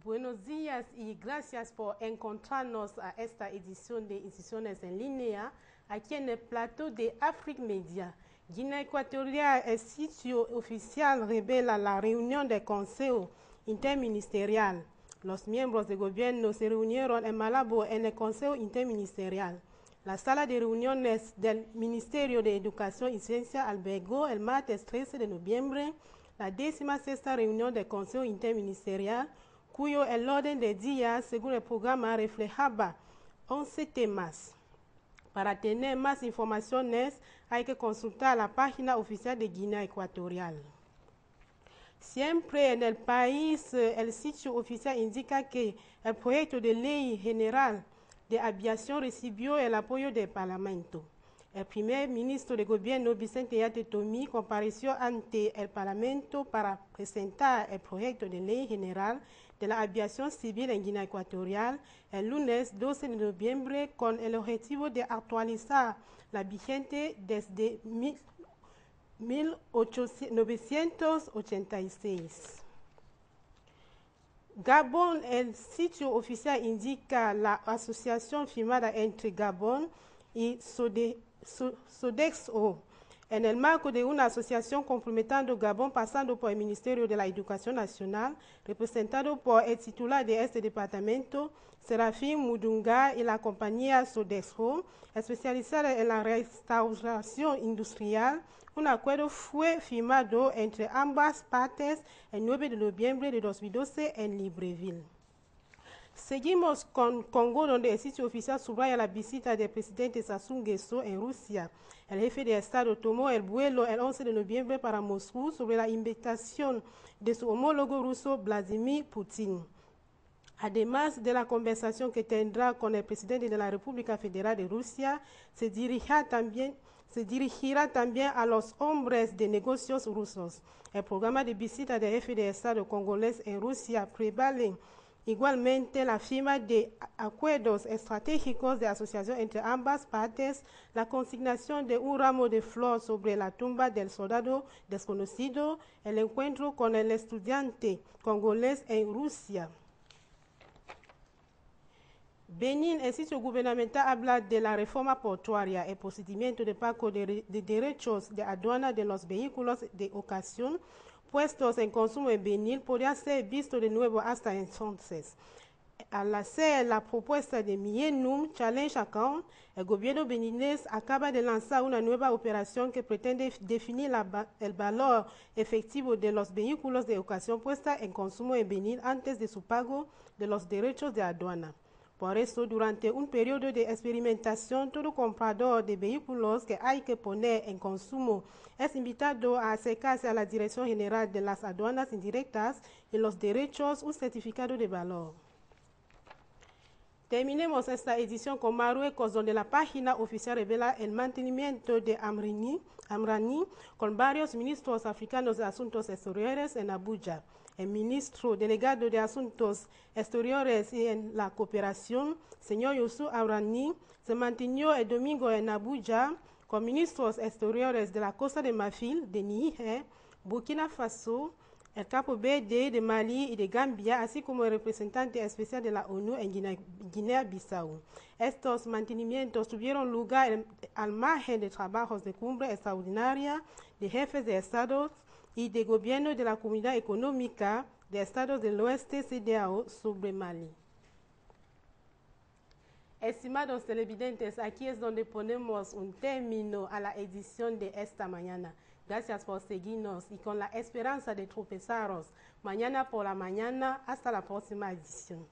Buenos días y gracias por encontrarnos a esta edición de Instituciones en Línea aquí en el plato de Afrique Media. Guinea Ecuatorial, el sitio oficial, revela la reunión del Consejo Interministerial. Los miembros del gobierno se reunieron en Malabo en el Consejo Interministerial. La sala de reuniones del Ministerio de Educación y Ciencia albergó el martes 13 de noviembre la 16ª reunión del Consejo Interministerial, cuyo el orden de día, según el programa, reflejaba 11 temas. Para tener más informaciones, hay que consultar la página oficial de Guinea Ecuatorial. Siempre en el país, el sitio oficial indica que el proyecto de ley general de aviación recibió el apoyo del Parlamento. El primer ministro de gobierno, Vicente Yate Tomi, compareció ante el Parlamento para presentar el proyecto de ley general de la aviación civil en Guinea Ecuatorial el lunes 12 de noviembre con el objetivo de actualizar la vigente desde 1986. Gabón, el sitio oficial indica la asociación firmada entre Gabón y Sodexo en el marco de una asociación comprometiendo Gabón pasando por el Ministerio de la Educación Nacional, representado por el titular de este departamento, Serafín Mudunga, y la compañía Sodexo, especializada en la restauración industrial. Un acuerdo fue firmado entre ambas partes el 9 de noviembre de 2012 en Libreville. Seguimos con Congo, donde el sitio oficial subraya la visita del presidente Sassou Nguesso en Rusia. El jefe de Estado tomó el vuelo el 11 de noviembre para Moscú sobre la invitación de su homólogo ruso Vladimir Putin. Además de la conversación que tendrá con el presidente de la República Federal de Rusia, se dirigirá también a los hombres de negocios rusos. El programa de visita del jefe de Estado congolés en Rusia prevale igualmente la firma de acuerdos estratégicos de asociación entre ambas partes, la consignación de un ramo de flor sobre la tumba del soldado desconocido, el encuentro con el estudiante congolés en Rusia. Benín, el sitio gubernamental, habla de la reforma portuaria, el procedimiento de pago de derechos de aduana de los vehículos de ocasión puestos en consumo en Benín podría ser visto de nuevo hasta entonces. Al hacer la propuesta de Mienum Challenge Account, el gobierno beninés acaba de lanzar una nueva operación que pretende definir el valor efectivo de los vehículos de ocasión puestos en consumo en Benín antes de su pago de los derechos de aduana. Por eso, durante un periodo de experimentación, todo comprador de vehículos que hay que poner en consumo es invitado a acercarse a la Dirección General de las Aduanas Indirectas y los Derechos un certificado de valor. Terminemos esta edición con Marruecos, donde la página oficial revela el mantenimiento de Amrani con varios ministros africanos de Asuntos Exteriores en Abuja. El ministro delegado de Asuntos Exteriores y en la Cooperación, señor Youssou Amrani, se mantuvo el domingo en Abuja con ministros exteriores de la Costa de Marfil, de Níger, Burkina Faso, el Cabo Verde, de Mali y de Gambia, así como el representante especial de la ONU en Guinea-Bissau. Estos mantenimientos tuvieron lugar al margen de trabajos de cumbre extraordinaria de jefes de Estados y de gobierno de la Comunidad Económica de Estados del Oeste, CEDEAO, sobre Mali. Estimados televidentes, aquí es donde ponemos un término a la edición de esta mañana. Gracias por seguirnos y con la esperanza de tropezaros mañana por la mañana. Hasta la próxima edición.